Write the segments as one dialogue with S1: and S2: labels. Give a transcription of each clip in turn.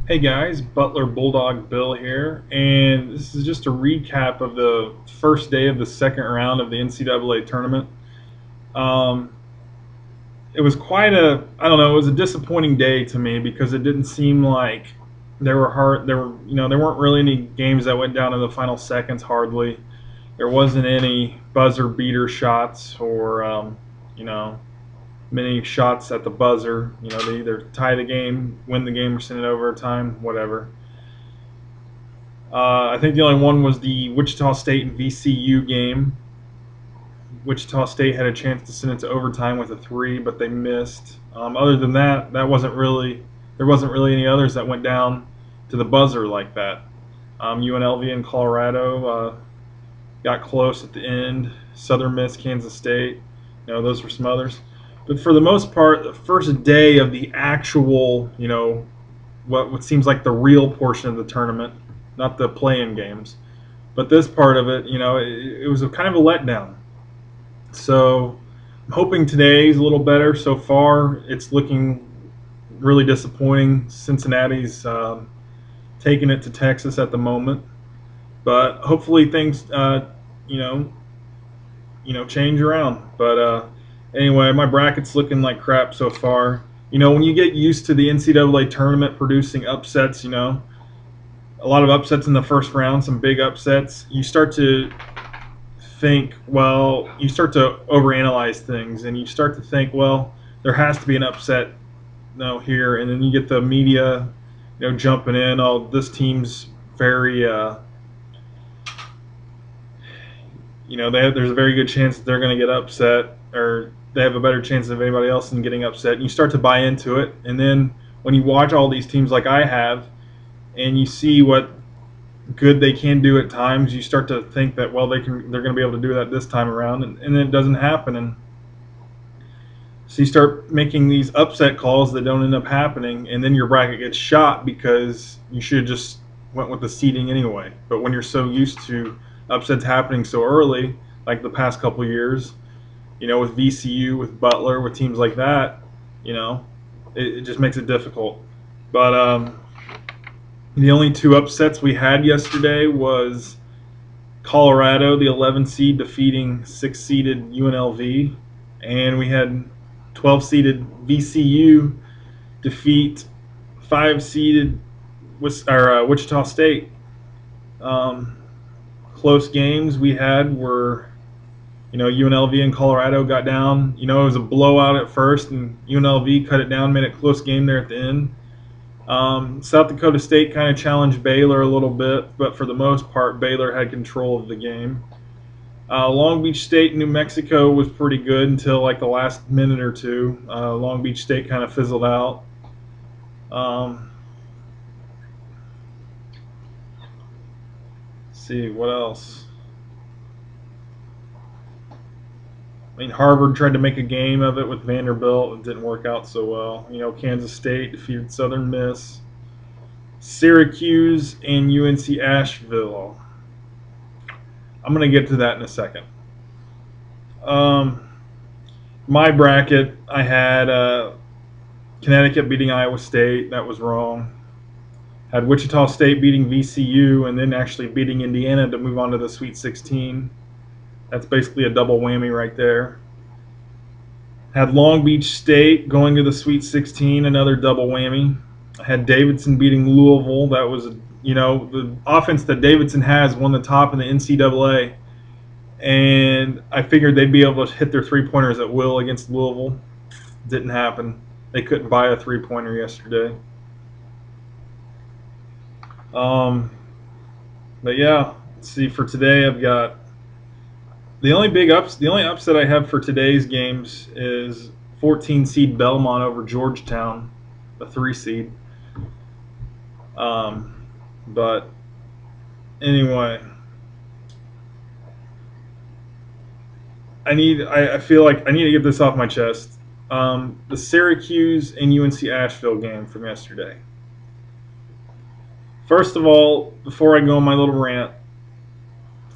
S1: Hey guys, Butler Bulldog Bill here, and this is just a recap of the first day of the second round of the NCAA tournament. Um, it was I don't know, it was a disappointing day to me because it didn't seem like there weren't really any games that went down in the final seconds hardly. There wasn't any buzzer beater shots or, you know, many shots at the buzzer. They either tie the game, win the game, or send it overtime, whatever. I think the only one was the Wichita State and VCU game. Wichita State had a chance to send it to overtime with a three, but they missed. Other than that, there wasn't really any others that went down to the buzzer like that. UNLV and Colorado got close at the end. Southern Miss, Kansas State, those were some others. But for the most part, the first day of the actual, what seems like the real portion of the tournament, not the play-in games, but this part of it, it was a kind of a letdown. So I'm hoping today's a little better. So far, it's looking really disappointing. Cincinnati's taking it to Texas at the moment, but hopefully things, change around. But anyway, my bracket's looking like crap so far. When you get used to the NCAA tournament producing upsets, a lot of upsets in the first round, some big upsets, you start to think, well, you start to overanalyze things, and you start to think, well, there has to be an upset, here, and then you get the media, jumping in. Oh, this team's very, there's a very good chance that they're going to get upset, or they have a better chance of anybody else in getting upset. And you start to buy into it, and then when you watch all these teams like I have, and you see what good they can do at times, you start to think that, well, they're going to be able to do that this time around, and then it doesn't happen. And so you start making these upset calls that don't end up happening, and then your bracket gets shot because you should have just went with the seeding anyway. But when you're so used to upsets happening so early, like the past couple of years, with VCU, with Butler, with teams like that, it just makes it difficult. But the only two upsets we had yesterday was Colorado, the 11 seed, defeating 6-seeded UNLV, and we had 12-seeded VCU defeat 5-seeded Wichita State. Close games we had were, UNLV and Colorado got down. It was a blowout at first, and UNLV cut it down, made it a close game there at the end. South Dakota State kind of challenged Baylor a little bit, but for the most part, Baylor had control of the game. Long Beach State, New Mexico was pretty good until like the last minute or two. Long Beach State kind of fizzled out. Let's see, what else? I mean, Harvard tried to make a game of it with Vanderbilt. It didn't work out so well. Kansas State defeated Southern Miss. Syracuse and UNC-Asheville. I'm going to get to that in a second. My bracket, I had Connecticut beating Iowa State. That was wrong. Had Wichita State beating VCU and then actually beating Indiana to move on to the Sweet 16. That's basically a double whammy right there. Had Long Beach State going to the Sweet 16, another double whammy. I had Davidson beating Louisville. That was, the offense that Davidson has won the top in the NCAA. And I figured they'd be able to hit their three-pointers at will against Louisville. Didn't happen. They couldn't buy a three-pointer yesterday. But yeah, let's see, for today I've got the only upset I have for today's games is 14-seed Belmont over Georgetown, a 3-seed. But anyway, I feel like I need to get this off my chest. The Syracuse and UNC-Asheville game from yesterday. First of all, before I go on my little rant,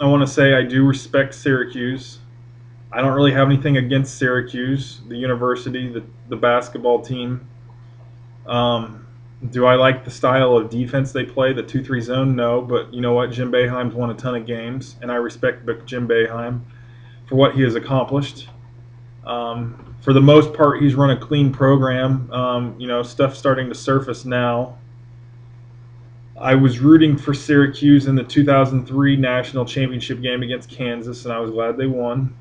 S1: I want to say I do respect Syracuse. I don't really have anything against Syracuse, the university, the basketball team. Do I like the style of defense they play, the 2-3 zone? No, but you know what? Jim Boeheim's won a ton of games, and I respect Jim Boeheim for what he has accomplished. For the most part, he's run a clean program. Stuff starting to surface now. I was rooting for Syracuse in the 2003 national championship game against Kansas, and I was glad they won.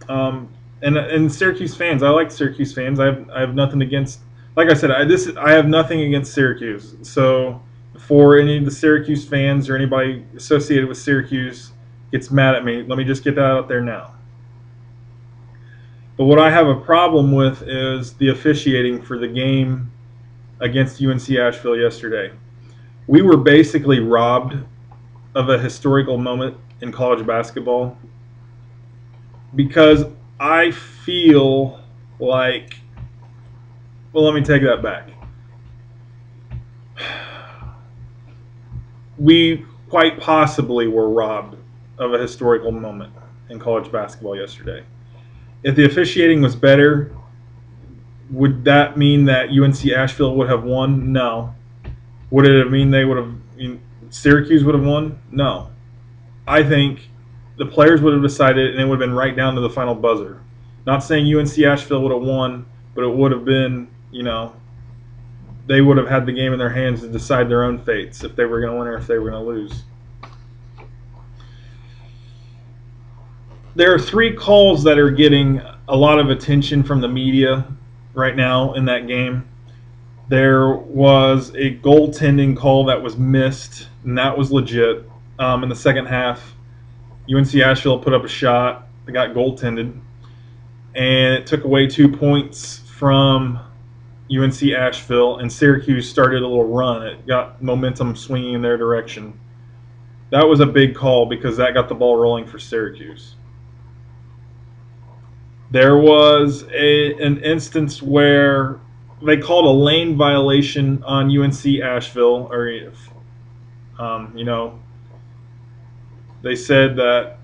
S1: And Syracuse fans, I like Syracuse fans. I have nothing against. Like I said, I have nothing against Syracuse. So for any of the Syracuse fans or anybody associated with Syracuse gets mad at me, let me just get that out there now. But what I have a problem with is the officiating for the game against UNC-Asheville yesterday. We were basically robbed of a historical moment in college basketball because I feel like, well, let me take that back. We quite possibly were robbed of a historical moment in college basketball yesterday. If the officiating was better, would that mean that UNC-Asheville would have won? No. Would it mean they would have? Syracuse would have won? No. I think the players would have decided, and it would have been right down to the final buzzer. Not saying UNC-Asheville would have won, but it would have been, they would have had the game in their hands to decide their own fates if they were going to win or if they were going to lose. There are 3 calls that are getting a lot of attention from the media right now in that game. There was a goaltending call that was missed, and that was legit. In the second half, UNC-Asheville put up a shot that got goaltended, and it took away 2 points from UNC-Asheville, and Syracuse started a little run. It got momentum swinging in their direction. That was a big call because that got the ball rolling for Syracuse. There was an instance where they called a lane violation on UNC-Asheville, or they said that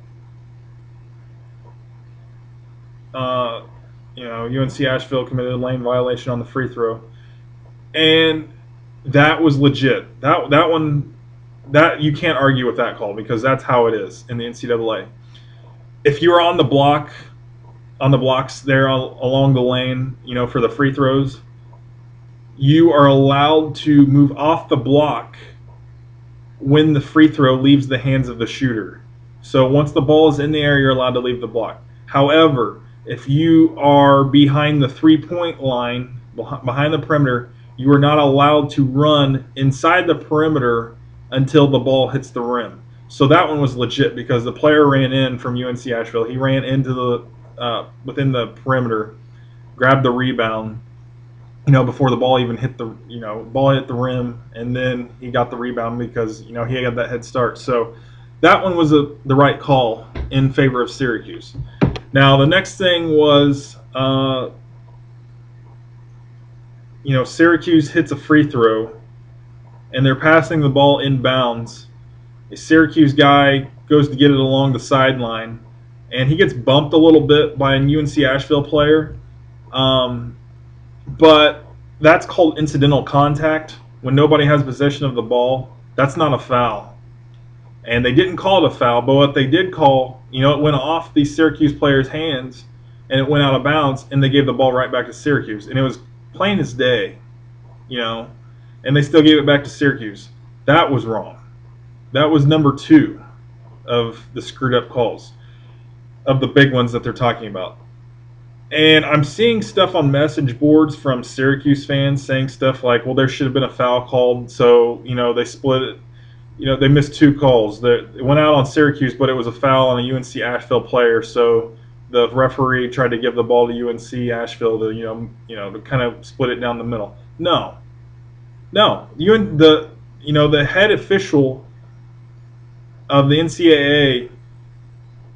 S1: UNC-Asheville committed a lane violation on the free throw, and that was legit. That one, that you can't argue with that call because that's how it is in the NCAA. If you're on the blocks there along the lane, for the free throws, you are allowed to move off the block when the free throw leaves the hands of the shooter. So once the ball is in the air, you're allowed to leave the block. However, if you are behind the 3-point line, behind the perimeter, you are not allowed to run inside the perimeter until the ball hits the rim. So that one was legit because the player ran in from UNC-Asheville. He ran into the within the perimeter, grabbed the rebound, before the ball even hit the, ball hit the rim, and then he got the rebound because, he had that head start. So that one was the right call in favor of Syracuse. Now, the next thing was, Syracuse hits a free throw, and they're passing the ball inbounds. A Syracuse guy goes to get it along the sideline, and he gets bumped a little bit by a UNC-Asheville player. But that's called incidental contact. When nobody has possession of the ball, that's not a foul. And they didn't call it a foul, but what they did call, it went off the Syracuse player's hands, and it went out of bounds, and they gave the ball right back to Syracuse. And it was plain as day, and they still gave it back to Syracuse. That was wrong. That was number 2 of the screwed up calls, of the big ones that they're talking about. And I'm seeing stuff on message boards from Syracuse fans saying stuff like, well, there should have been a foul called, so, they split it. They missed 2 calls. It went out on Syracuse, but it was a foul on a UNC-Asheville player, so the referee tried to give the ball to UNC-Asheville to, to kind of split it down the middle. No. The head official of the NCAA,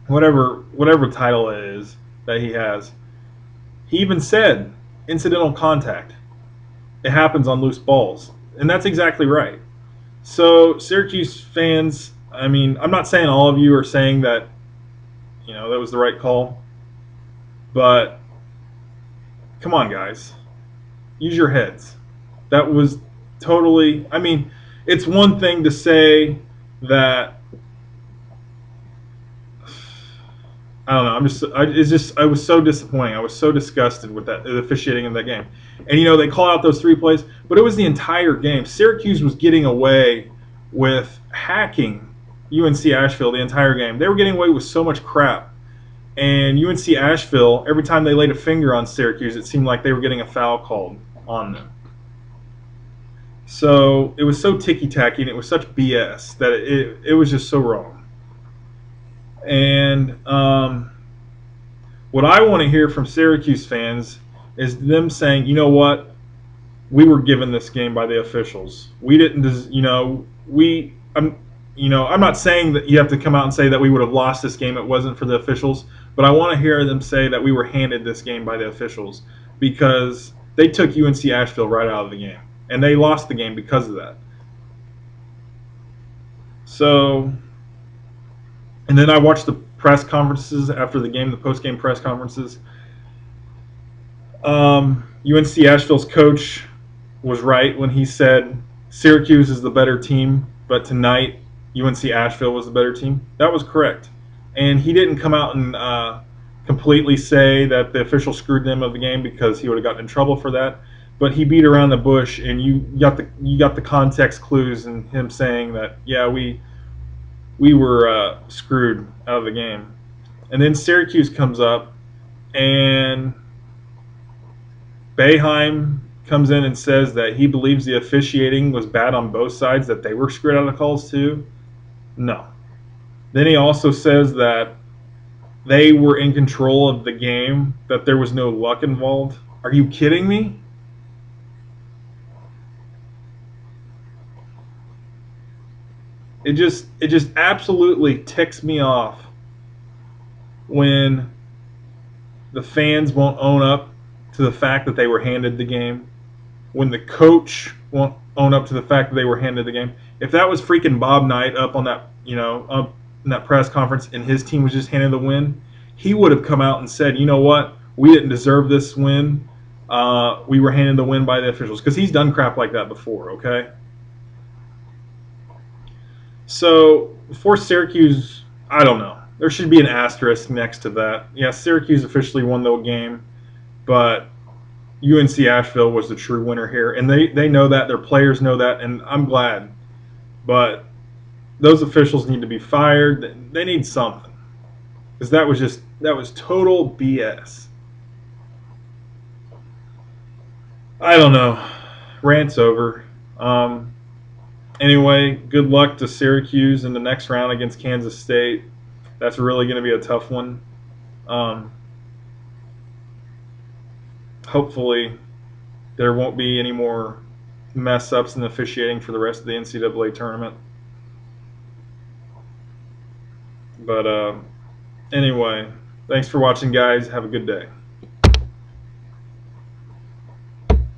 S1: whatever title it is that he has, he even said incidental contact. It happens on loose balls. And that's exactly right. So Syracuse fans, I'm not saying all of you are saying that, that was the right call. But come on, guys. Use your heads. That was totally. I mean, it's one thing to say that. I don't know. I was so disappointing. I was so disgusted with the officiating in that game. And they call out those 3 plays, but it was the entire game. Syracuse was getting away with hacking UNC-Asheville the entire game. They were getting away with so much crap. And UNC-Asheville, every time they laid a finger on Syracuse, it seemed like they were getting a foul called on them. So it was so ticky-tacky, and it was such BS that it was just so wrong. And what I want to hear from Syracuse fans is them saying, you know what, we were given this game by the officials. We didn't, I'm not saying that you have to come out and say that we would have lost this game if it wasn't for the officials, but I want to hear them say that we were handed this game by the officials, because they took UNC-Asheville right out of the game, and they lost the game because of that. So, and then I watched the press conferences after the game, the post-game press conferences. UNC-Asheville's coach was right when he said Syracuse is the better team, but tonight UNC-Asheville was the better team. That was correct. And he didn't come out and completely say that the official screwed them of the game, because he would have gotten in trouble for that. But he beat around the bush, and you got the context clues in him saying that, yeah, we were screwed out of the game. And then Syracuse comes up, and Boeheim comes in and says that he believes the officiating was bad on both sides, that they were screwed out of calls too. No. Then he also says that they were in control of the game, that there was no luck involved. Are you kidding me? It just absolutely ticks me off when the fans won't own up to the fact that they were handed the game, when the coach won't own up to the fact that they were handed the game. If that was freaking Bob Knight up on that, up in that press conference, and his team was just handed the win, he would have come out and said, you know what, we didn't deserve this win. We were handed the win by the officials, because he's done crap like that before, okay? So for Syracuse, I don't know. There should be an asterisk next to that. Yeah, Syracuse officially won the game, but UNC-Asheville was the true winner here, and they know that. Their players know that, and I'm glad. But those officials need to be fired. They need something, because that was total BS. I don't know. Rant's over. Anyway, good luck to Syracuse in the next round against Kansas State. That's really going to be a tough one. Hopefully there won't be any more mess-ups in the officiating for the rest of the NCAA tournament. But anyway, thanks for watching, guys. Have a good day.